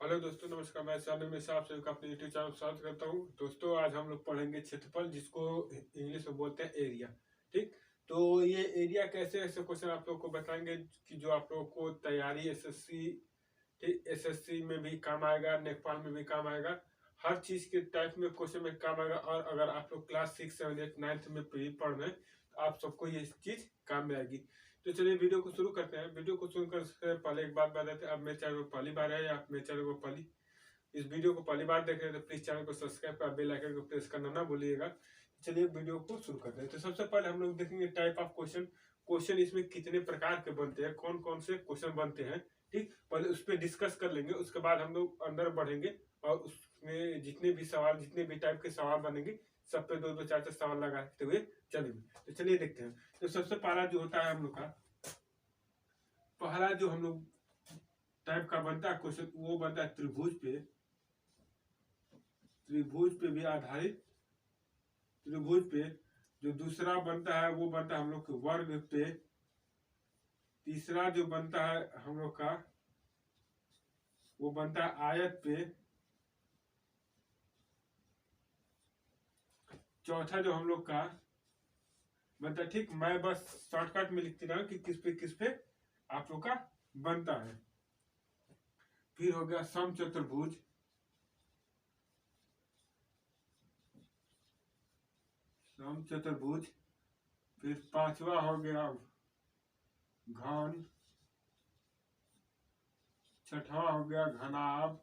Hello दोस्तों, नमस्कार। मैं शानू में आप सभी का अपने यूट्यूब चैनल पर स्वागत करता हूं। दोस्तों, आज हम लोग पढ़ेंगे क्षेत्रफल, जिसको इंग्लिश में बोलते हैं एरिया। ठीक, तो ये एरिया कैसे ऐसे क्वेश्चन आप लोग को बताएंगे कि जो आप लोगों को तैयारी एसएससी, ठीक, एसएससी में भी काम आएगा, नेपाल में भी काम आएगा, हर चीज के टाइप में क्वेश्चन में काम आएगा। और अगर आप लोग क्लास 6, 7, 8, 9 में भी पढ़ रहे हैं तो आप सबको ये चीज काम में आएगी। तो चलिए वीडियो को शुरू करते हैं। वीडियो को शुरू करने से पहले एक बात बता देते हैं, अब मेरे चैनल पर पहली बार है या आप मेरे चैनल को पहली इस वीडियो को पहली बार देख रहे हैं तो प्लीज चैनल को सब्सक्राइब कर बेल आइकन को प्रेस करना ना भूलिएगा। चलिए वीडियो को शुरू करते हैं। तो सबसे पहले हम लोग देखेंगे टाइप ऑफ क्वेश्चन। क्वेश्चन इसमें कितने प्रकार के बनते हैं, कौन कौन से क्वेश्चन बनते हैं, ठीक, पहले उस पर डिस्कस कर लेंगे। उसके बाद हम लोग अंदर बढ़ेंगे और उसमें जितने भी सवाल, जितने भी टाइप के सवाल बनेंगे, सब पे दो दो चार चार सवाल लगाते हुए चलेंगे। तो चलिए देखते हैं। तो सबसे पहला जो होता है हम लोग का, पहला जो हम लोग टाइप का बनता है क्वेश्चन, वो बनता है त्रिभुज पे। त्रिभुज पे भी आधारित, त्रिभुज पे। जो दूसरा बनता है वो बनता है हम लोग के वर्ग पे। तीसरा जो बनता है हम लोग का वो बनता है आयत पे। चौथा जो हम लोग का बनता है, ठीक, मैं बस शॉर्टकट में लिखती रहा कि किस पे आप लोग का बनता है। फिर हो गया समचतुर्भुज। समचतुर्भुज। फिर पांचवा हो गया घन। छठवां हो गया घनाभ।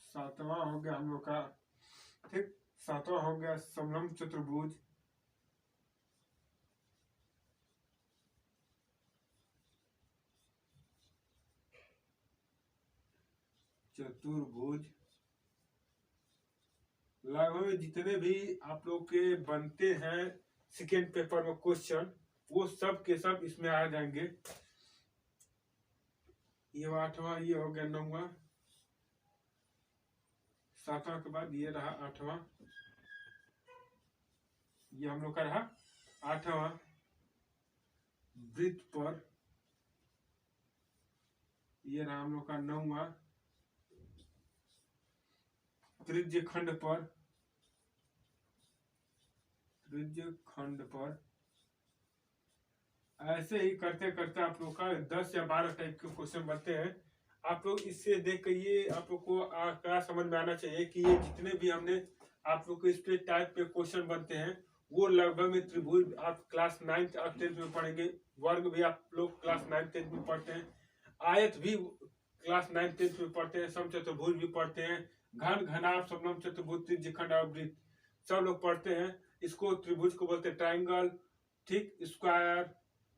सातवां हो गया हम लोग का, ठीक, सातवां हो गया समलंब चतुर्भुज। चतुर्भुज। लगभग जितने भी आप लोग के बनते हैं सेकेंड पेपर में क्वेश्चन, वो सब के सब इसमें आ जाएंगे। ये आठवां, ये हो गया नौवां। सातवां के बाद ये रहा आठवां, ये हम लोग का रहा आठवां। वृत्त पर ये रहा हम लोग का नौवां। त्रिज्य खंड पर, त्रिज्य खंड पर। ऐसे ही करते करते आप लोग का 10 या 12 टाइप के क्वेश्चन बनते हैं। आप लोग इससे देख कर ये आप लोग को क्या समझ में आना चाहिए कि ये जितने भी हमने आप लोग को इस पे टाइप पे क्वेश्चन बनते हैं, वो लगभग में त्रिभुज आप क्लास 9th और 10th में पढ़ेंगे। वर्ग भी आप लोग क्लास 9th 10th में पढ़ते हैं। आयत भी क्लास 9th 10th में पढ़ते हैं। समचतुर्भुज भी पढ़ते हैं। घन, घनाभ, समलंब चतुर्भुज, त्रिज्यखंड और वृत्त सब लोग पढ़ते हैं। इसको त्रिभुज को बोलते हैं ट्राइंगल, ठीक, स्क्वायर,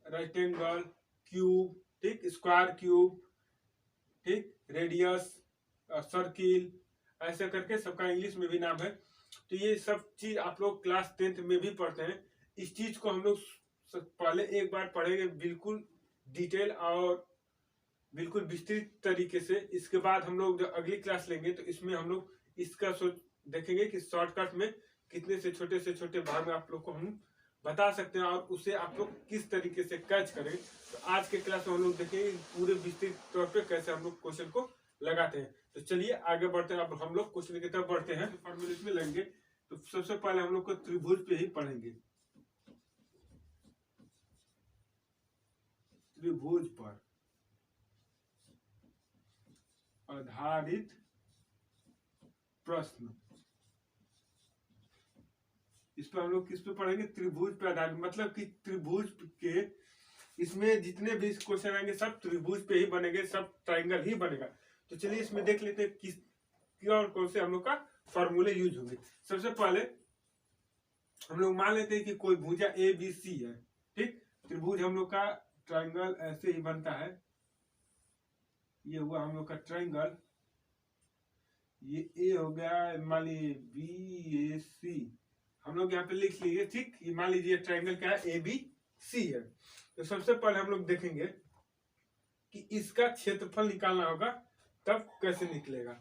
रेक्टेंगल, क्यूब, ठीक, स्क्वायर क्यूब, ठीक, रेडियस, सर्किल, ऐसे करके सबका इंग्लिश में भी नाम है। तो ये सब चीज आप लोग क्लास 10th में भी पढ़ते हैं। इस चीज को हम लोग पहले एक बार पढ़ेंगे बिल्कुल डिटेल और बिल्कुल विस्तृत तरीके से। इसके बाद हम लोग जब अगली क्लास लेंगे तो इसमें हम लोग इसका सोच देखेंगे कि शॉर्टकट में कितने से छोटे भाग में आप लोग को हम बता सकते हैं और उसे आप लोग किस तरीके से कैच करें। तो आज के क्लास में हम लोग देखेंगे पूरे विस्तृत तौर पे कैसे हम लोग क्वेश्चन को लगाते हैं। तो चलिए आगे बढ़ते हैं। अब हम लोग क्वेश्चन की तरफ बढ़ते हैं। फॉर्मूले में लेंगे तो सबसे पहले हम लोग को त्रिभुज पे ही पढ़ेंगे। त्रिभुज पर आधारित प्रश्न। इस पर हम लोग किस पे पढ़ेंगे? त्रिभुज पे आधारित, मतलब कि त्रिभुज के इसमें जितने भी क्वेश्चन आएंगे सब त्रिभुज पे ही बनेंगे, सब ट्राइंगल ही बनेगा। तो चलिए इसमें देख लेते हैं किस और कौन से हम लोग का फॉर्मूले यूज होंगे। सबसे पहले हम लोग मान लेते हैं कि कोई भुजा ए बी सी है, ठीक। त्रिभुज हम लोग का ट्राइंगल ऐसे ही बनता है। ये हुआ हम लोग का ट्राइंगल। ये ए हो गया, मान लीजिए बी ए सी, हम लोग यहाँ पे लिख लिए, ठीक। ये मान लीजिए ट्राइंगल क्या है, ए बी सी है। तो सबसे पहले हम लोग देखेंगे कि इसका क्षेत्रफल निकालना होगा, तब कैसे निकलेगा।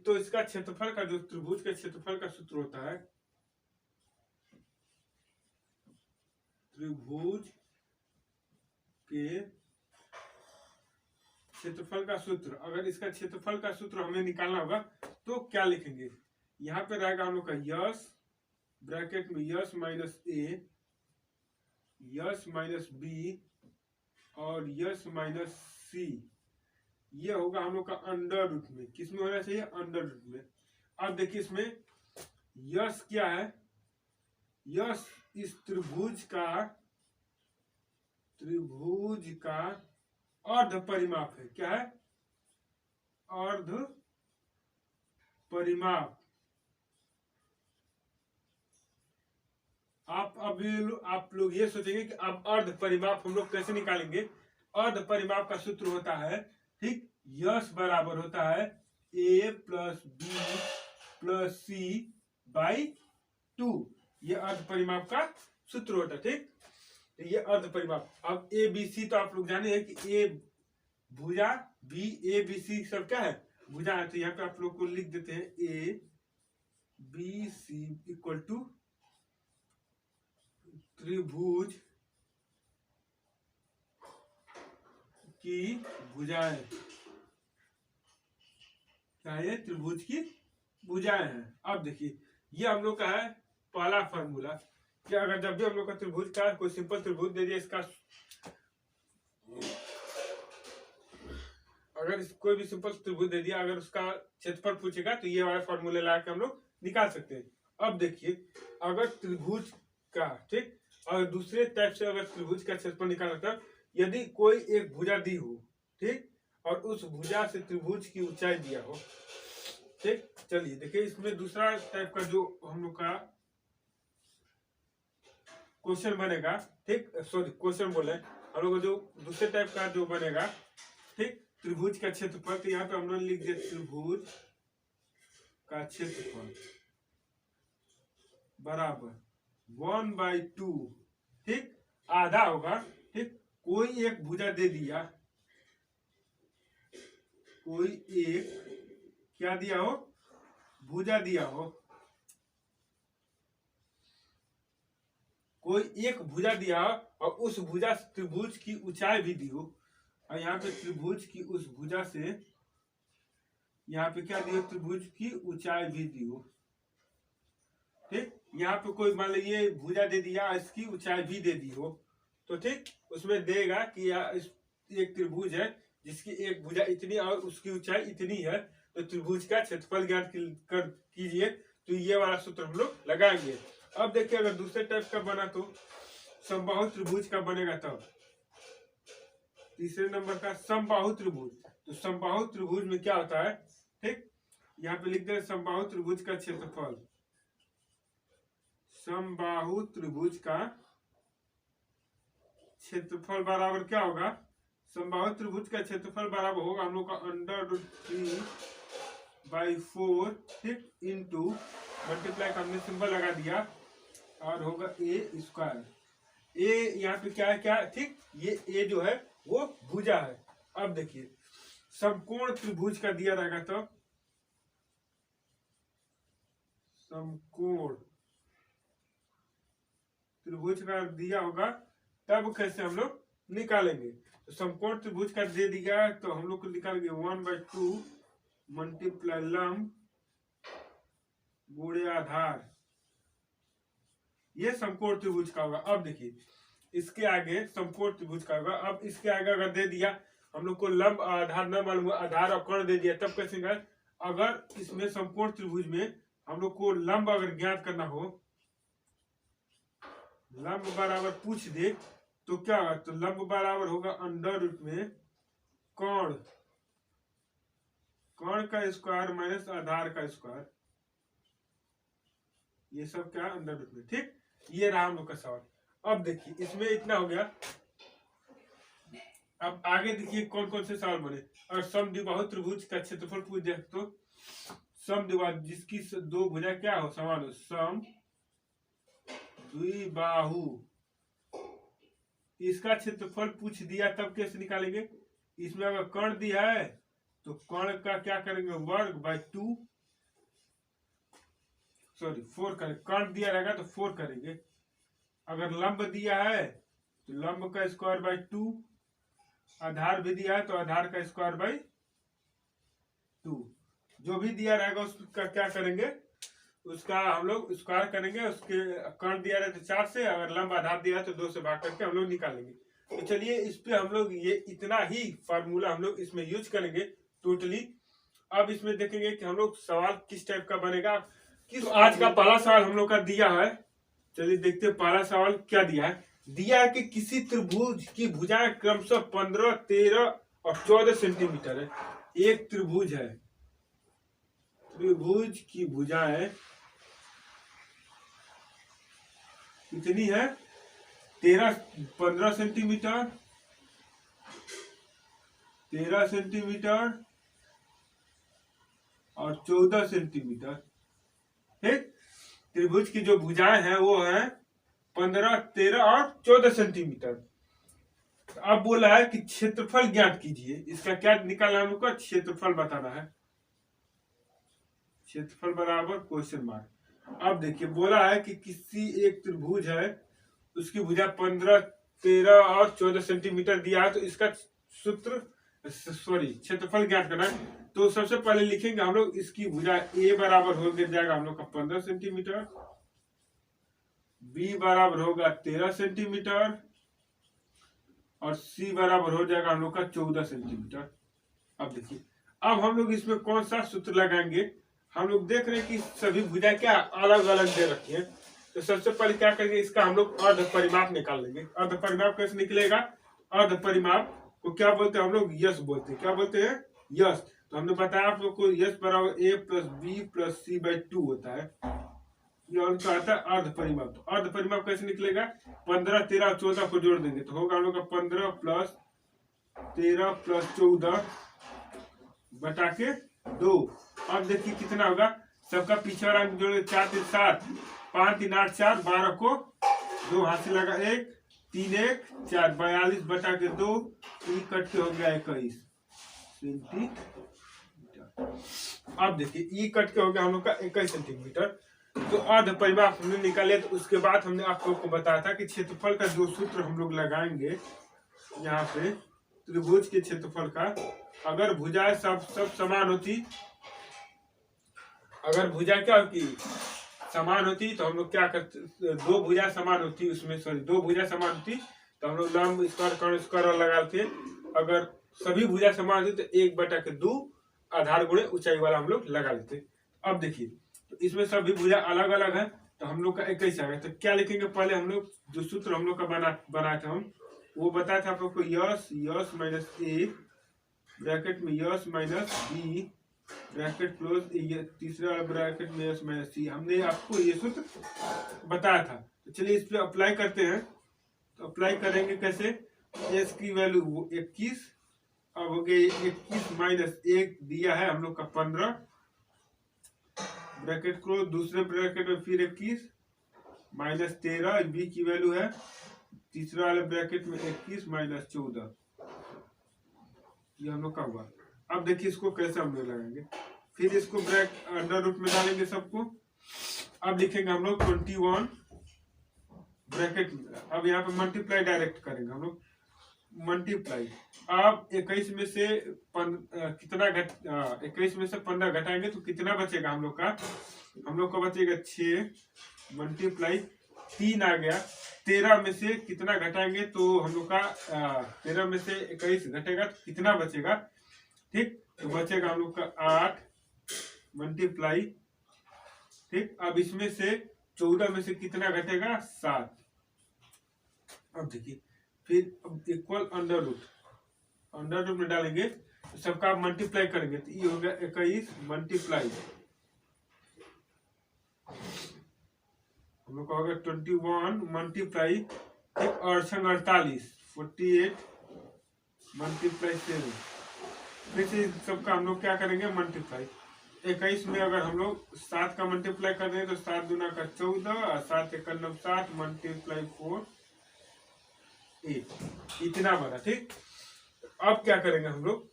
तो इसका क्षेत्रफल का, जो त्रिभुज के क्षेत्रफल का सूत्र होता है, त्रिभुज के क्षेत्रफल का सूत्र, अगर इसका क्षेत्रफल का सूत्र हमें निकालना होगा तो क्या लिखेंगे? यहाँ पे रहेगा हम लोग का यस ब्रैकेट में यस माइनस ए, यस माइनस बी और यस माइनस सी। ये होगा हम लोग का अंडर रूट में। किस में होना चाहिए? अंडर रूट में। अब देखिए इसमें यस क्या है? यस इस त्रिभुज का अर्ध परिमाप है। क्या है? अर्ध परिमाप। आप लोग ये सोचेंगे कि अब अर्ध परिमाप हम लोग कैसे निकालेंगे? अर्ध परिमाप का सूत्र होता है, ठीक, यस बराबर होता है a plus B plus C by 2। ये अर्ध परिमाप का सूत्र होता है, ठीक। तो ये अर्ध परिमाप। अब ए बी सी तो आप लोग जाने हैं कि ए भुजा, बी ए बी सी सब क्या है? भुजा है। तो यहाँ पे आप लोग को लिख देते हैं A B C equal to त्रिभुज की भुजाएं। क्या है? त्रिभुज की भुजाएं हैं। अब देखिए ये हम लोग का है पहला फॉर्मूला कि अगर जब भी हम लोग का त्रिभुज का कोई सिंपल त्रिभुज दे दिया, इसका अगर कोई भी सिंपल त्रिभुज दे दिया, अगर उसका क्षेत्रफल पूछेगा तो ये वाला फॉर्मूला ला के हम लोग निकाल सकते हैं। अब देखिए अगर त्रिभुज का, ठीक, और दूसरे टाइप से अगर त्रिभुज का क्षेत्रफल निकालना था, यदि कोई एक भुजा दी हो, ठीक, और उस भुजा से त्रिभुज की ऊंचाई दिया हो, ठीक। चलिए देखिए इसमें दूसरा टाइप का जो हम लोग का क्वेश्चन बनेगा, ठीक, सॉरी क्वेश्चन बोले हम लोग जो दूसरे टाइप का जो बनेगा, ठीक, त्रिभुज का क्षेत्रफल। तो यहाँ पे हम लोग लिख दिया त्रिभुज का क्षेत्रफल बराबर 1/2, ठीक, आधा होगा, ठीक। कोई एक भुजा दे दिया, कोई एक क्या दिया हो? भुजा दिया हो। कोई एक भुजा दिया हो और उस भुजा से त्रिभुज की ऊंचाई भी दी हो। और यहाँ पे त्रिभुज की उस भुजा से यहाँ पे क्या दी हो? त्रिभुज की ऊंचाई भी दी हो, ठीक। यहाँ पे कोई मान लीजिए भुजा दे दिया, इसकी ऊंचाई भी दे दी हो, तो ठीक, उसमें देगा कि इस एक त्रिभुज है जिसकी एक भुजा इतनी और उसकी ऊंचाई इतनी है, तो त्रिभुज का क्षेत्रफल ज्ञात कीजिए। तो ये वाला सूत्र हम लोग लगाएंगे। अब देखिए अगर दूसरे टाइप का बना तो समबाहु त्रिभुज का बनेगा। तब तीसरे नंबर का समबाहु त्रिभुज। तो समबाहु त्रिभुज में क्या होता है, ठीक, यहाँ पे लिख दे समबाहु त्रिभुज का क्षेत्रफल। समबाहु त्रिभुज का क्षेत्रफल बराबर क्या होगा? समबाहु त्रिभुज का क्षेत्रफल बराबर होगा हम लोग का √3/4, ठीक, इंटू मल्टीप्लाई का हमने सिंबल लगा दिया और होगा a स्क्वायर। ए यहाँ पे क्या है? क्या, ठीक, ये ए जो है वो भुजा है। अब देखिए समकोण त्रिभुज का दिया रहेगा, तो समकोण त्रिभुज का दिया होगा, तब कैसे हम लोग निकालेंगे? तो समकोण त्रिभुज का दे दिया तो हम लोग को निकालेंगे 1/2 मल्टीप्लाई लंब गुणे आधार। ये समकोण त्रिभुज का होगा। अब देखिए इसके आगे समकोण त्रिभुज का होगा। अब इसके आगे अगर दे दिया हम लोग को लंब आधार न मालूम, आधार और कोण दे दिया, तब कैसे? अगर इसमें समकोण त्रिभुज में हम लोग को लंब अगर ज्ञात करना हो, लंब बराबर पूछ दे तो क्या होगा? तो लंब बराबर होगा अंडर रूट में कोण, कोण का स्क्वायर माइनस आधार का स्क्वायर। ये सब क्या? अंडर रूट में, ठीक। ये रहा हम लोग का सवाल। अब देखिए इसमें इतना हो गया। अब आगे देखिए कौन कौन से सवाल बने। और समद्विबाहु त्रिभुज का क्षेत्रफल पूछ दे तो समद्विबाहु जिसकी दो भुजा क्या हो? समान हो। समद्विबाहु इसका क्षेत्रफल पूछ दिया, तब कैसे निकालेंगे? इसमें अगर कर्ण दिया है तो कर्ण का क्या करेंगे? वर्ग बाय 2, सॉरी 4 करेंगे। कर्ण दिया रहेगा तो 4 करेंगे। अगर लंब दिया है तो लंब का स्क्वायर बाय 2, आधार भी दिया है तो आधार का स्क्वायर बाई 2, जो भी दिया रहेगा उसका क्या करेंगे, उसका हम लोग स्क्वायर करेंगे। उसके कर्ण दिया रहे तो 4 से, अगर लंब आधार दिया है तो 2 से भाग करके हम लोग निकालेंगे। तो चलिए इस पे हम लोग ये इतना ही फार्मूला हम लोग इसमें यूज करेंगे टोटली। अब इसमें देखेंगे कि हम लोग सवाल किस टाइप का बनेगा। किस आज का पहला सवाल हम लोग का दिया है, चलिए देखते हैं पहला सवाल क्या दिया है। दिया है कि किसी त्रिभुज की भुजाएं क्रमशः 15, 13 और 14 सेंटीमीटर है। एक त्रिभुज है, त्रिभुज की भुजाएं कितनी है, 15 सेंटीमीटर, 13 सेंटीमीटर और 14 सेंटीमीटर। ठीक, त्रिभुज की जो भुजाएं हैं वो है 15, 13 और 14 सेंटीमीटर। अब बोला है कि क्षेत्रफल ज्ञात कीजिए। इसका क्या निकालना है, हम लोग का क्षेत्रफल बताना है। क्षेत्रफल बराबर क्वेश्चन मार्क। अब देखिए बोला है कि किसी एक त्रिभुज है, उसकी भुजा 15, 13 और 14 सेंटीमीटर दिया है, तो इसका सूत्र क्षेत्रफल ज्ञात करना है। तो सबसे पहले लिखेंगे हम लोग इसकी भुजा ए बराबर हो जाएगा हम लोग का 15 सेंटीमीटर, बी बराबर होगा 13 सेंटीमीटर और सी बराबर हो जाएगा हम लोग का 14 सेंटीमीटर। अब देखिए अब हम लोग इसमें कौन सा सूत्र लगाएंगे। हम लोग देख रहे हैं कि सभी भुजा क्या अलग अलग दे रखी है। तो सबसे पहले क्या करेंगे, इसका हम लोग अर्ध परिमाप निकाल लेंगे। अर्ध परिमाप कैसे निकलेगा, अर्ध परिमाप को क्या बोलते हैं हम लोग, यश बोलते हैं। क्या बोलते हैं, यश। तो हमने बताया आप लोग को यश बराबर A plus B plus C by 2 होता है। ये उनका आता है अर्ध परिमाप। तो अर्ध परिमाप कैसे निकलेगा, 15, 13 और 14 को जोड़ देंगे तो होगा हम लोग का 15 प्लस 13 प्लस 14 बटा के 2। अब देखिए कितना होगा, सबका पीछे वाला अंक जोड़े 4 3 7, 5 3 8 4, 12 को 2 हाथ से लगा 1, 3 1 4, 42 बटा के 2, ई कट के हो गया 21 सेंटीमीटर। अब देखिए ई कट के हो गया हम लोग का 21 सेंटीमीटर। तो अर्ध परिमाप हमने निकाले। तो उसके बाद हमने आप लोग को बताया था कि क्षेत्रफल का जो सूत्र हम लोग लगाएंगे यहाँ पे त्रिभुज के क्षेत्रफल का, अगर भुजाएं सब समान होती, अगर भुजा क्या होती, समान होती, तो हम लोग क्या करते, दो भुजा समान होती उसमें, सॉरी दो भुजा समान होती तो हम लोग लंब स्क्वायर कर्ण स्क्वायर लगाते। अगर सभी भुजा समान होती तो 1 बटा के 2 आधार गुणे ऊंचाई वाला हम लोग लगा लेते। अब देखिए तो इसमें सभी भुजा अलग अलग है तो हम लोग का 21 आ गया। तो क्या लिखेंगे, पहले हम लोग जो सूत्र हम लोग का बनाए थे हम, वो बताया था आप लोग को, यस माइनस ए ब्रैकेट में S minus B bracket close, तीसरा ब्रैकेट में यस माइनस सी। हमने आपको ये सूत्र बताया था। तो चलिए इस पे अप्लाई करते हैं। तो अप्लाई करेंगे कैसे, एस की वैल्यू 21, अब हो गया 21 माइनस 1 दिया है हम लोग का 15 ब्रैकेट क्लोज, दूसरे ब्रैकेट में फिर 21 माइनस 13, बी की वैल्यू है तीसरा वाले ब्रैकेट में 21 माइनस 14, ये हम लोग का हुआ। अब देखिए इसको कैसे हम लोग लगाएंगे, फिर इसको अंडर रूट में डालेंगे सबको। अब लिखेंगे हम लोग 21 ब्रैकेट में, अब यहाँ पे मल्टीप्लाई डायरेक्ट करेंगे हम लोग, मल्टीप्लाई। अब 21 में से कितना 21 में से 15 घटाएंगे तो कितना बचेगा हम लोग का, हम लोग का बचेगा 6 मल्टीप्लाई 3 आ गया। 13 में से कितना घटाएंगे तो हम लोग का 13 में से 21 घटेगा तो कितना बचेगा, ठीक, तो बचेगा हम लोग का 8 मल्टीप्लाई, ठीक। अब इसमें से 14 में से कितना घटेगा, 7। अब देखिए फिर इक्वल अंडर रूट में डालेंगे तो सबका मल्टीप्लाई करेंगे तो ये हो गया 21 मल्टीप्लाई, हम लोग का हो गया 21 मल्टीप्लाई, ठीक, और 48 48 मल्टीप्लाई 7। फिर से सबका हम लोग क्या करेंगे, मल्टीप्लाई। 21 में अगर हम लोग 7 का मल्टीप्लाई कर दें तो 7 दूना का 14 और 7 1 9 7 मल्टीप्लाई 4 8, इतना बना, ठीक। अब क्या करेंगे हम लोग,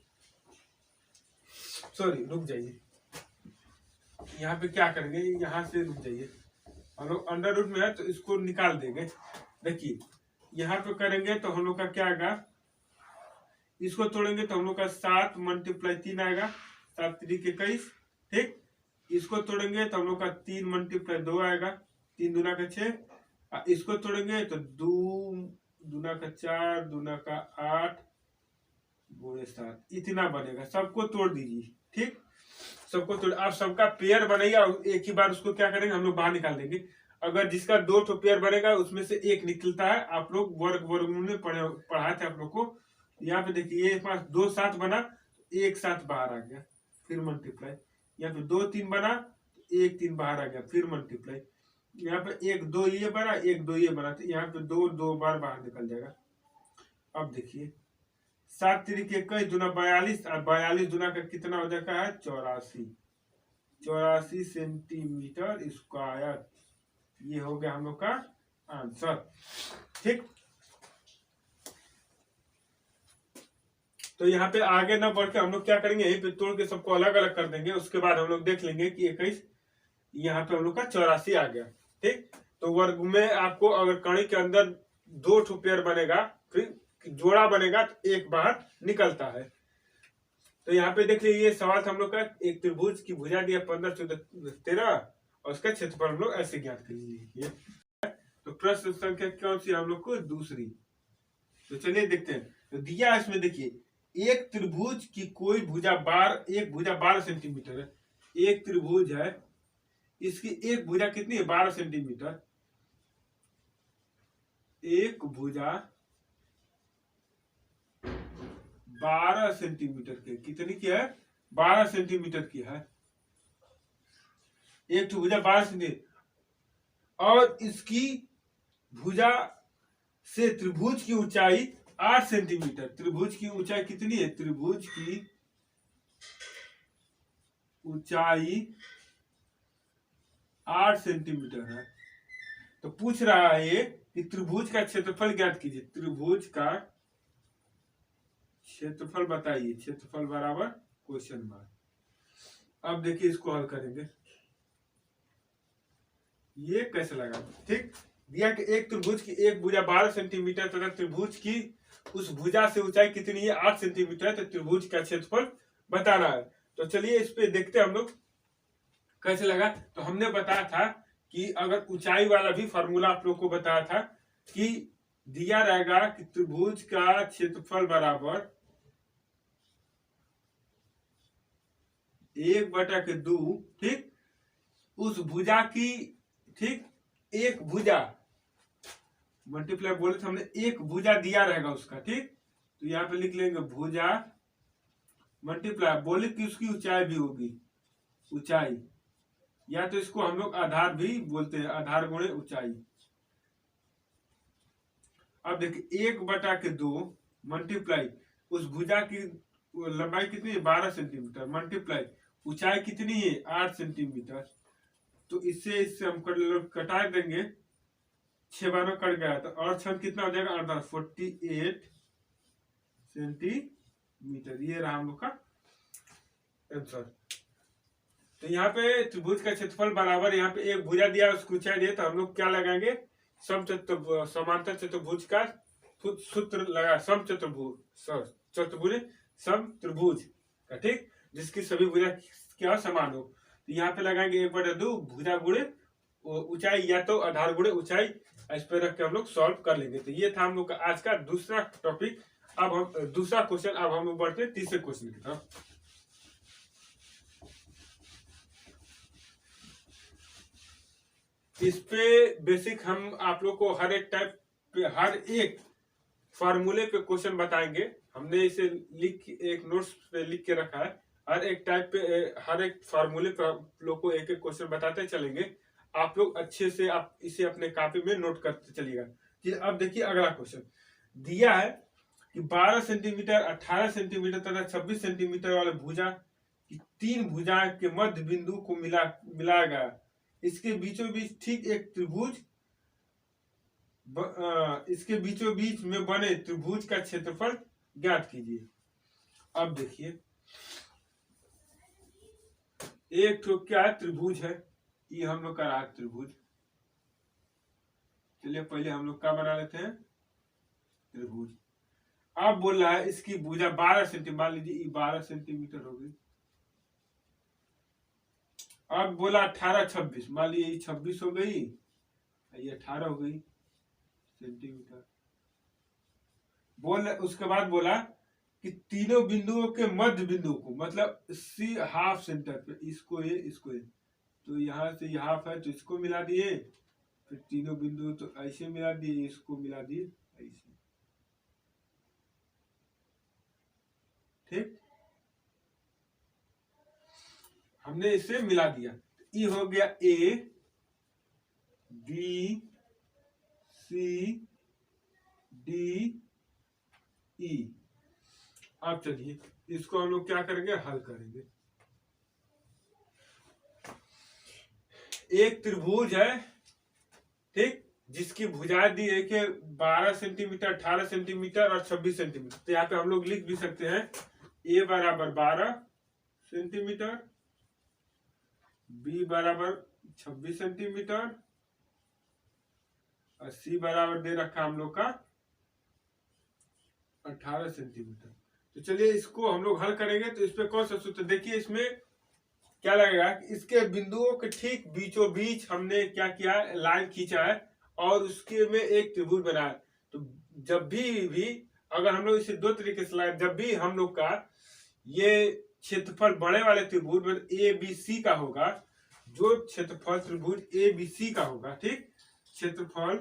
सॉरी रुक जाइए, यहाँ पे क्या करेंगे, यहाँ से रुक जाइए, हम लोग अंडर रूट में है तो इसको निकाल देंगे। देखिए यहाँ पे करेंगे तो हम लोग का क्या आएगा, इसको तोड़ेंगे तो हम लोग का 7 मल्टीप्लाई 3 आएगा, 7 3 21। ठीक, इसको तोड़ेंगे तो हम लोग का 3 मल्टीप्लाई 2 आएगा, 3 दूना का 6। इसको तोड़ेंगे तो 2 दूना का 4 दूना का 8 गुणे 7, इतना बनेगा। सबको तोड़ दीजिए। ठीक, सबको तोड़, आप सबका पेयर बनेगा, एक ही बार उसको क्या करेंगे हम लोग बाहर निकाल देंगे। अगर जिसका 2 ठो पेयर बनेगा उसमें से एक निकलता है। आप लोग वर्गमूल में पढ़ाए थे आप लोग को। यहाँ पे देखिए ये पास 2 7 बना, एक 7 बाहर आ गया, फिर मल्टीप्लाई। यहाँ पे 2 3 बना, एक 3 बाहर आ गया, फिर मल्टीप्लाई। यहाँ पे 1 2 ये बना, 1 2 ये बना, तो यहाँ पे 2 2 बार बाहर निकल जाएगा। अब देखिए 7 3 21 दूना 42, और 42 दूना का कितना हो जाता है 84, 84 सेंटीमीटर स्क्वायर। ये हो गया हम लोग का आंसर। ठीक, तो यहाँ पे आगे ना बढ़ के हम लोग क्या करेंगे, यहीं पे तोड़ के सबको अलग अलग कर देंगे। उसके बाद हम लोग देख लेंगे कि 21, यहाँ पे हम लोग का 84 आ गया। ठीक, तो वर्ग में आपको अगर कड़ी के अंदर 2 ठो पेयर बनेगा, फिर जोड़ा बनेगा तो एक बाहर निकलता है। तो यहाँ पे देख लीजिए सवाल था हम लोग का, एक त्रिभुज की भुजा दिया 15 14 13 और उसका क्षेत्रफल हम लोग ऐसे ज्ञात कर लीजिए। तो प्रश्न संख्या कौन सी हम लोग को, दूसरी। तो चलिए देखते हैं। तो दिया इसमें देखिए, एक त्रिभुज की कोई भुजा एक भुजा 12 सेंटीमीटर है। एक त्रिभुज है, इसकी एक भुजा कितनी है 12 सेंटीमीटर। एक भुजा 12 सेंटीमीटर की, कितनी की है 12 सेंटीमीटर की है। एक तो भुजा 12 सेंटीमीटर, और इसकी भुजा से त्रिभुज की ऊंचाई 8 सेंटीमीटर। त्रिभुज की ऊंचाई कितनी है, त्रिभुज की ऊंचाई 8 सेंटीमीटर है। तो पूछ रहा है ये कि त्रिभुज का क्षेत्रफल ज्ञात कीजिए। त्रिभुज का क्षेत्रफल बताइए, क्षेत्रफल बराबर क्वेश्चन मार्क। अब देखिए इसको हल करेंगे, ये कैसे लगा। ठीक, दिया कि एक त्रिभुज की एक भुजा 12 सेंटीमीटर तथा त्रिभुज की उस भुजा से ऊंचाई कितनी है 8 सेंटीमीटर, तो त्रिभुज का क्षेत्रफल बताना है। तो चलिए इस पे देखते हैं हम लोग कैसे लगा। तो हमने बताया था कि अगर ऊंचाई वाला भी फॉर्मूला आप लोग को बताया था कि दिया रहेगा कि त्रिभुज का क्षेत्रफल बराबर 1/2। ठीक, उस भुजा की, ठीक, एक भुजा मल्टीप्लाई बोले थे हमने, एक भुजा दिया रहेगा उसका। ठीक, तो यहाँ पे लिख लेंगे भुजा मल्टीप्लाई, बोले कि उसकी ऊंचाई भी होगी, ऊंचाई, या तो इसको हम लोग आधार भी बोलते हैं, आधार गुणे ऊंचाई। अब देखिए 1/2 मल्टीप्लाई उस भुजा की लंबाई कितनी है 12 सेंटीमीटर, मल्टीप्लाई ऊंचाई कितनी है 8 सेंटीमीटर। तो इससे हम कटा देंगे, 6 बार में कट गया, तो और 6 कितना हो जाएगा 8 48 सेंटीमीटर। ये रहा हम लोग का आंसर। तो यहाँ पे त्रिभुज का क्षेत्रफल बराबर, यहाँ पे एक भुजा दिया उसकी ऊंचाई दिया, तो हम लोग क्या लगाएंगे, समांतर चतुर्भुज का सूत्र लगा, चतुर्भुज सम त्रिभुज का। ठीक, जिसकी सभी भुजा क्या समान हो। तो यहाँ पे लगाएंगे 1/2 भुजा गुणे ऊंचाई, या तो आधार गुणे ऊंचाई, इस पे रख के हम लोग सॉल्व कर लेंगे। तो ये था हम लोग का आज का दूसरा टॉपिक। अब हम दूसरा क्वेश्चन, अब हम लोग बढ़ते हैं तीसरे क्वेश्चन की तरफ। इस पे बेसिक हम आप लोग को हर एक टाइप पे, हर एक फार्मूले पे क्वेश्चन बताएंगे। हमने इसे एक नोट्स पे लिख के रखा है। हर एक टाइप पे, हर एक फार्मूले पे आप लोग को एक एक क्वेश्चन बताते चलेंगे। आप लोग अच्छे से आप इसे अपने कॉपी में नोट करते चलिएगा। अब देखिए अगला क्वेश्चन दिया है कि 12 सेंटीमीटर 18 सेंटीमीटर तथा 26 सेंटीमीटर वाले भुजा की 3 भुजा के मध्य बिंदु को मिलाया गया। इसके बीचों बीच ठीक एक त्रिभुज, इसके बीचों बीच में बने त्रिभुज का क्षेत्रफल ज्ञात कीजिए। अब देखिए एक तो क्या है, त्रिभुज है, ये हम लोग का रहा त्रिभुज। चलिए पहले हम लोग क्या बना लेते हैं, त्रिभुज। अब बोल रहा है इसकी भुजा 12 सेंटीमीटर, मान लीजिए 12 सेंटीमीटर हो गई। अब बोला 18 26, मान लीजिए 26 हो गई, ये 18 हो गई सेंटीमीटर। उसके बाद बोला कि तीनों बिंदुओं के मध्य बिंदु को, मतलब सी हाफ सेंटर पे, इसको ये, तो यहाँ से ये हाफ है तो इसको मिला दिए, फिर तीनों बिंदु तो ऐसे मिला दिए, इसको मिला दिए ऐसे, ठीक। हमने इसे मिला दिया, ई हो गया ए बी सी डी ई। अब चलिए इसको हम लोग क्या करेंगे, हल करेंगे। एक त्रिभुज है, ठीक, जिसकी भुजाएं दी है कि 12 सेंटीमीटर, 18 सेंटीमीटर और 26 सेंटीमीटर। तो यहाँ पे हम लोग लिख भी सकते हैं ए बराबर 12 सेंटीमीटर, बी बराबर 26 सेंटीमीटर और सी बराबर दे रखा हम लोग का 18 सेंटीमीटर। तो चलिए इसको हम लोग हल करेंगे। तो इस पे कौन सा सूत्र, देखिए इसमें क्या लगेगा कि इसके बिंदुओं के ठीक बीचों बीच हमने क्या किया, लाइन खींचा है और उसके में एक त्रिभुज बना है। तो जब भी अगर हम लोग इसे दो तरीके से लाए, जब भी हम लोग का ये क्षेत्रफल बड़े वाले त्रिभुज में ए बी सी का होगा, जो क्षेत्रफल त्रिभुज ए बी सी का होगा, ठीक, क्षेत्रफल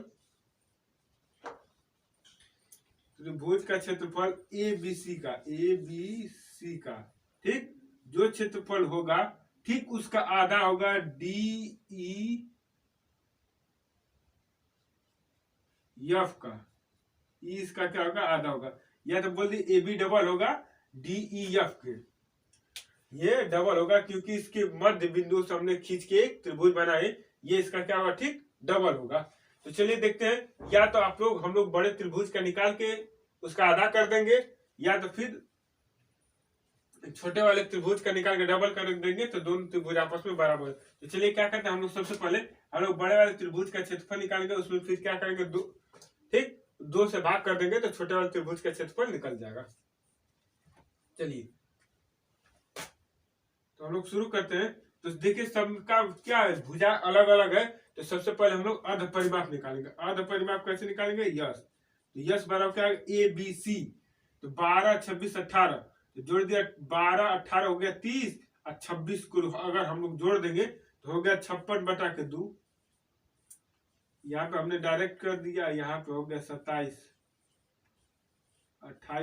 त्रिभुज का क्षेत्रफल ए बी सी का, ठीक, जो क्षेत्रफल होगा ठीक उसका आधा होगा डी ई एफ का, ई इसका क्या होगा, आधा होगा, या तो बोल दी ए बी डबल होगा डी ई एफ के, ये डबल होगा क्योंकि इसके मध्य बिंदु से हमने खींच के एक त्रिभुज बनाए, ये इसका क्या होगा, ठीक, डबल होगा। तो चलिए देखते हैं, या तो आप लोग हम लोग बड़े त्रिभुज का निकाल के उसका आधा कर देंगे, या तो फिर छोटे वाले त्रिभुज का निकाल के डबल कर देंगे, तो दोनों त्रिभुज आपस में बराबर। तो चलिए क्या करते हैं हम लोग, सबसे पहले हम लोग बड़े वाले त्रिभुज का क्षेत्रफल निकालेंगे, उसमें फिर क्या करेंगे, दो, ठीक, 2 से भाग कर देंगे तो छोटे वाले त्रिभुज का क्षेत्रफल निकल जाएगा। चलिए तो हम लोग शुरू करते हैं। तो देखिए सबका क्या है, भुजा अलग अलग है। तो सबसे पहले हम लोग अर्ध परिमाप निकालेंगे। अर्ध परिमाप कैसे निकालेंगे, यस, तो यस बराबर क्या है, ए बी सी। तो 12 26 18, तो जोड़ दिया 12 18 हो गया 30 और 26 को अगर हम लोग जोड़ देंगे तो हो गया 56/2। यहाँ पे हमने डायरेक्ट कर दिया, यहाँ पे हो गया 28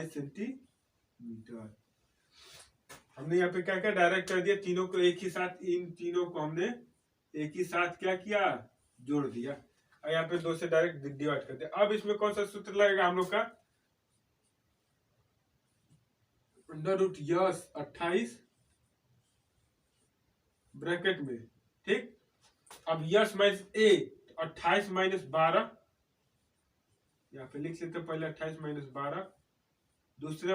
सेंटीमीटर। हमने यहाँ पे क्या क्या डायरेक्ट कर दिया, तीनों को एक ही साथ, इन तीनों को हमने एक ही साथ क्या किया, जोड़ दिया, और यहाँ पे 2 से डायरेक्ट डिवाइड कर दिया। अब इसमें कौन सा सूत्र लगेगा हम लोग का, अंडर रूट यस 28 ब्रैकेट में, ठीक। अब यस माइनस ए, 28 माइनस 12, यहाँ पे लिख लेते पहले 28 माइनस 12, दूसरे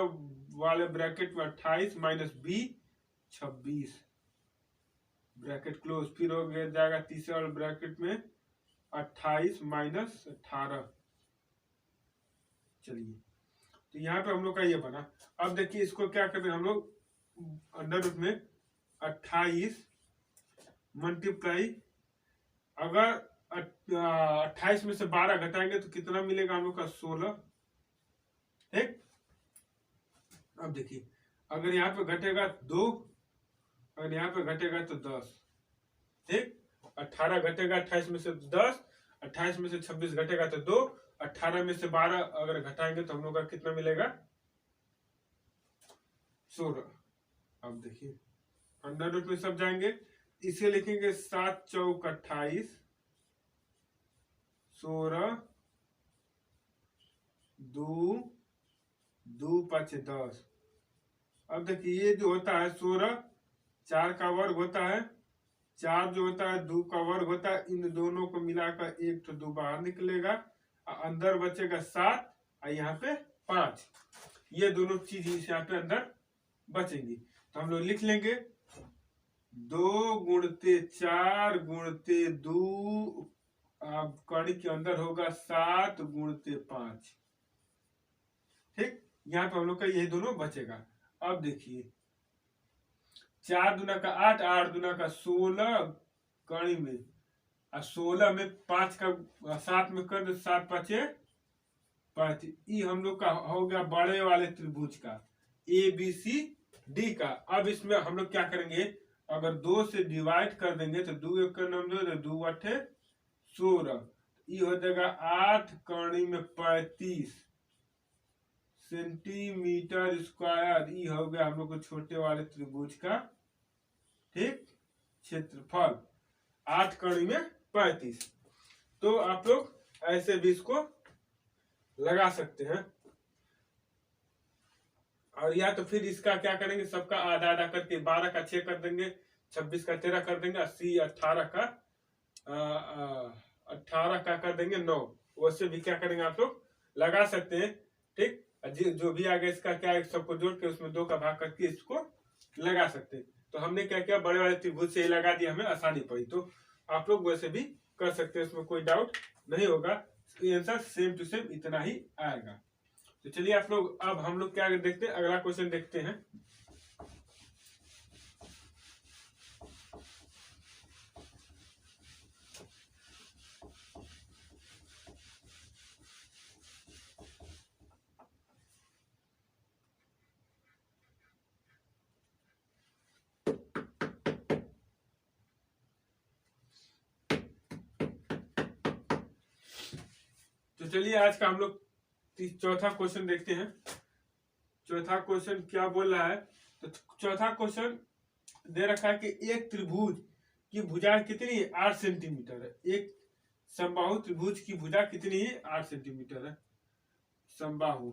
वाले ब्रैकेट में 28 माइनस बी 26 ब्रैकेट क्लोज, फिर हो गया जाएगा तीसरे वाले ब्रैकेट में 28 माइनस 18। चलिए तो यहाँ पे हम लोग का ये बना। अब देखिए इसको क्या करते हैं हम लोग, अंडर रूट में 28 मल्टीप्लाई, अगर 28 में से 12 घटाएंगे तो कितना मिलेगा हम लोग का, 16, ठीक। अब देखिए अगर यहाँ पे घटेगा 2, अगर यहाँ पे घटेगा तो 10, ठीक। 18 घटेगा 28 में से 10, 28 में से 26 घटेगा तो 2, 18 में से 12 अगर घटाएंगे तो हम लोग का कितना मिलेगा, 16। अब देखिए अंडर रूट में सब जाएंगे, इसे लिखेंगे 7 चौक 28, 16 2 2 5 10। अब देखिए ये जो होता है 16, 4 का वर्ग होता है, 4 जो होता है 2 का वर्ग होता है, इन दोनों को मिलाकर 1 तो 2 बाहर निकलेगा, अंदर बचेगा 7 और यहाँ पे 5, ये दोनों चीज यहाँ पे अंदर बचेंगी। तो हम लोग लिख लेंगे 2 गुणते 4 गुणते 2, अब कड़ी के अंदर होगा 7 गुणते 5, ठीक। यहाँ पे हम लोग का ये दोनों बचेगा। अब देखिए 4 दूना का 8, 8 दूना का 16 कड़ी में, और 16 में 5 का 7 में कर दो, 7 5 35। ये हम लोग का हो गया बड़े वाले त्रिभुज का ABCD का। अब इसमें हम लोग क्या करेंगे, अगर 2 से डिवाइड कर देंगे तो 2 1 नम 2 2 8 16, ये हो जाएगा 8 कड़ी में 35 सेंटीमीटर स्क्वायर। ये हो गया हम लोग को छोटे वाले त्रिभुज का, ठीक, क्षेत्रफल 8 कड़ी में 35। तो आप लोग ऐसे भी इसको लगा सकते हैं। और या तो फिर इसका क्या करेंगे, सबका आधा आधा करके 12 का 6 कर देंगे, 26 का 13 कर देंगे, 80 18 का 18 का कर देंगे 9। वैसे भी क्या करेंगे आप लोग लगा सकते हैं, ठीक। जो भी आगे इसका क्या है, सबको जोड़ के उसमें 2 का भाग करके इसको लगा सकते हैं। तो हमने क्या किया, बड़े वाले त्रिभुज से ही लगा दिया, हमें आसानी पड़ी। तो आप लोग वैसे भी कर सकते हैं, उसमें कोई डाउट नहीं होगा। आंसर सेम टू सेम इतना ही आएगा। तो चलिए आप लोग, अब हम लोग क्या देखते हैं, अगला क्वेश्चन देखते हैं। तो चलिए आज का हम लोग चौथा क्वेश्चन देखते हैं। चौथा क्वेश्चन क्या बोल रहा है, तो चौथा क्वेश्चन दे रखा है कि एक त्रिभुज की भुजा कितनी है, 8 सेंटीमीटर है। एक समबाहु त्रिभुज की भुजा कितनी है, 8 सेंटीमीटर है। समबाहु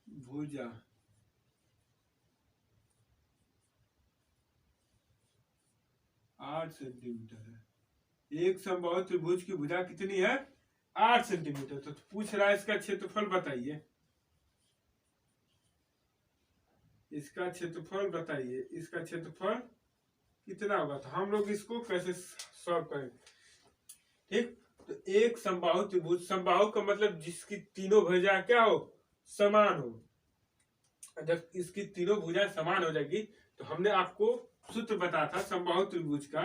भुजा 8 सेंटीमीटर है। एक समबाहु त्रिभुज की भुजा कितनी है, 8 सेंटीमीटर। तो पूछ रहा है इसका क्षेत्रफल बताइए, इसका क्षेत्रफल बताइए, इसका क्षेत्रफल कितना होगा। तो हम लोग इसको कैसे सॉल्व करेंगे, ठीक। तो एक समबाहु त्रिभुज, समबाहु का मतलब जिसकी तीनों भुजा क्या हो, समान हो। जब इसकी तीनों भुजा समान हो जाएगी तो हमने आपको सूत्र बताया था समबाहु त्रिभुज का,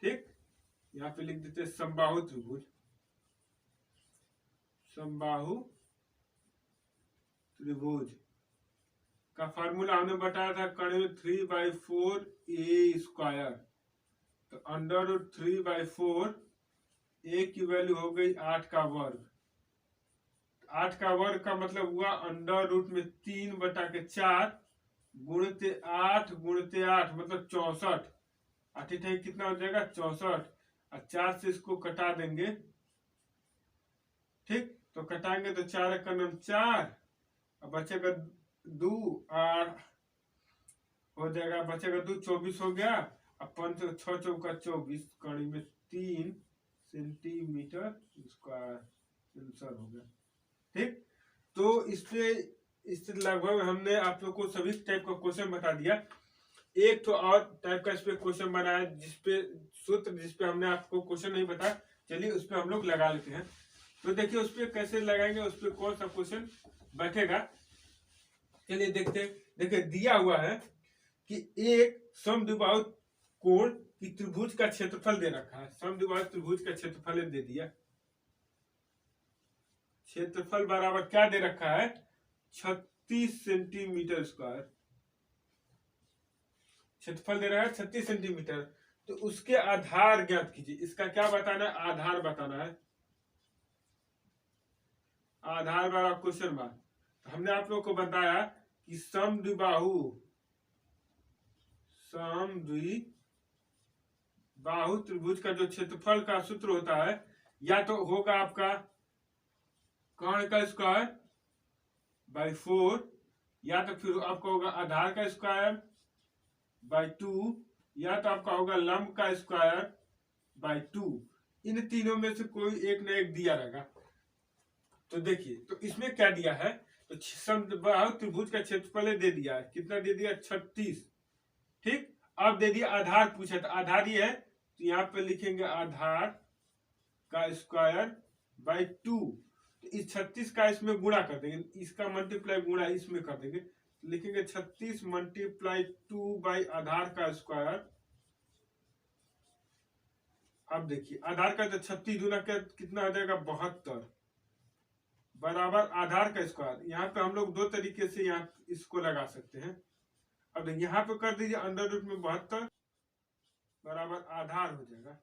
ठीक। यहाँ पे लिख देते हैं समबाहु त्रिभुज, समबाहु त्रिभुज का फार्मूला हमने बताया था, कर्ण 3/4 ए स्क्वायर। तो अंडर रूट 3/4 ए की वैल्यू हो गई 8 का वर्ग। 8 का वर्ग का मतलब हुआ अंडर रूट में 3/4 गुणते 8 गुणते 8 मतलब 64। 8 कितना हो जाएगा 64, और 4 से इसको कटा देंगे, ठीक। तो कटाएंगे तो 4 का नाम 4, और बचेगा 2 और हो जाएगा, बचेगा 2 24 हो गया, अब 5 6 चौका 24 कड़ी में 3 सेंटीमीटर स्क्वायर आंसर हो गया, ठीक। तो इससे लगभग हमने आप लोग को सभी टाइप का क्वेश्चन बता दिया। एक तो और टाइप का इस पे क्वेश्चन बनाया, जिसपे सूत्र जिसपे हमने आपको क्वेश्चन नहीं बताया, चलिए उस पे हम लोग लगा लेते हैं। तो देखिए उस पे कैसे लगाएंगे, उस पे कौन सा क्वेश्चन बैठेगा, चलिए देखते हैं। देखिए दिया हुआ है कि एक समद्विबाहु कोण की त्रिभुज का क्षेत्रफल दे रखा है। समद्विबाहु त्रिभुज का क्षेत्रफल दे दिया, क्षेत्रफल बराबर क्या दे रखा है, 36 सेंटीमीटर स्क्वायर। क्षेत्रफल दे रहा है 36 सेंटीमीटर। तो उसके आधार ज्ञात कीजिए। इसका क्या बताना है, आधार बताना है, आधार वाला क्वेश्चन मार्क। हमने आप लोग को बताया कि समद्विबाहु त्रिभुज का जो क्षेत्रफल का सूत्र होता है, या तो होगा आपका कर्ण का स्क्वायर बाई 4, या तो फिर आपका होगा आधार का स्क्वायर बाई 2, या तो आपका होगा लंब का स्क्वायर बाई 2। इन तीनों में से कोई एक न एक दिया रहेगा। तो देखिए, तो इसमें क्या दिया है, तो समद्विबाहु त्रिभुज का क्षेत्रफल दे दिया है, कितना दे दिया 36, ठीक। अब दे दिया आधार पूछा, तो आधार ये है, तो यहाँ पे लिखेंगे आधार का स्क्वायर बाई 2। तो इस 36 का इसमें गुणा कर देंगे, इसका मल्टीप्लाई गुणा इसमें कर देंगे, लिखेंगे 36 मल्टीप्लाई 2 बाई आधार का स्क्वायर। अब देखिए आधार का तो 36 गुना कितना हो जाएगा 72 बराबर आधार का स्क्वायर। यहाँ पे हम लोग दो तरीके से यहाँ इसको लगा सकते हैं। अब यहाँ पे कर दीजिए अंडर रूट में 72 बराबर आधार हो जाएगा।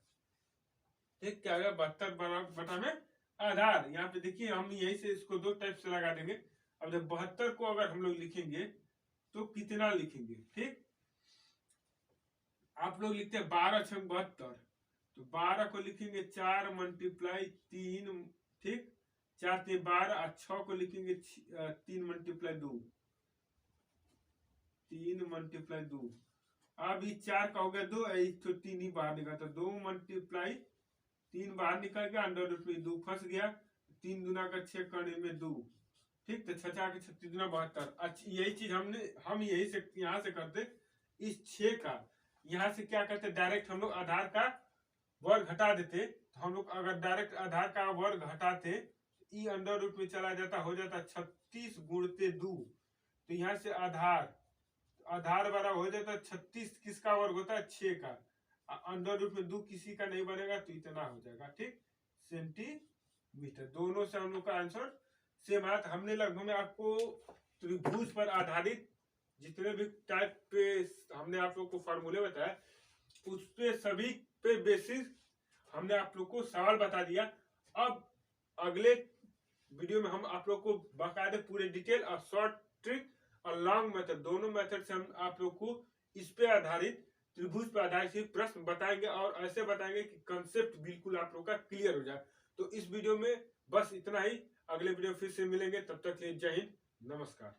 ठीक, क्या होगा 72 बराबर बटा में आधार। यहाँ पे देखिए हम यही से इसको दो टाइप से लगा देंगे। अब जब 72 को अगर हम लोग लिखेंगे तो कितना लिखेंगे, ठीक, आप लोग लिखते हैं 12 छंग 72, तो 12 को लिखेंगे 4 मल्टीप्लाई 3, ठीक, 4 से 12, 6 को लिखेंगे 3 मल्टीप्लाई 2, 3 मल्टीप्लाई 2। अब ये 4 का हो गया 2, तो 3 ही बाहर निकला, तो 2 मल्टीप्लाई 3 बाहर निकल गया, अंडर रूट में 2 फंस गया, 3 दुना का 6 करने में 2, ठीक, तो 6 के 36 दुना 72। अच्छा यही चीज हम यही से यहाँ से करते, इस 6 का यहाँ से क्या करते डायरेक्ट हम लोग आधार का वर्ग हटा देते। तो हम लोग अगर डायरेक्ट आधार का वर्ग हटाते ई अंडर रूट में चला जाता, हो जाता 36 गुणते 2, तो यहाँ से आधार बराबर हो जाता 36, किसका वर्ग होता है 6 का, अंडर रूट में 2 किसी का नहीं बनेगा, तो इतना हो जाएगा, ठीक, सेंटीमीटर। दोनों से हम लोग का आंसर सेम आया। हमने लगभग में आपको त्रिभुज पर आधारित जितने भी टाइप पे हमने आप लोग को फॉर्मूले बताया, उस पे सभी पे बेसिस हमने आप लोग को सवाल बता दिया। अब अगले वीडियो में हम आप लोग को बाकायदे पूरे डिटेल और शॉर्ट ट्रिक और लॉन्ग मेथड दोनों मेथड से हम आप लोग को इस पे आधारित त्रिभुज पर आधारित प्रश्न बताएंगे और ऐसे बताएंगे कि कंसेप्ट बिल्कुल आप लोग का क्लियर हो जाए। तो इस वीडियो में बस इतना ही, अगले वीडियो फिर से मिलेंगे, तब तक के लिए जय हिंद, नमस्कार।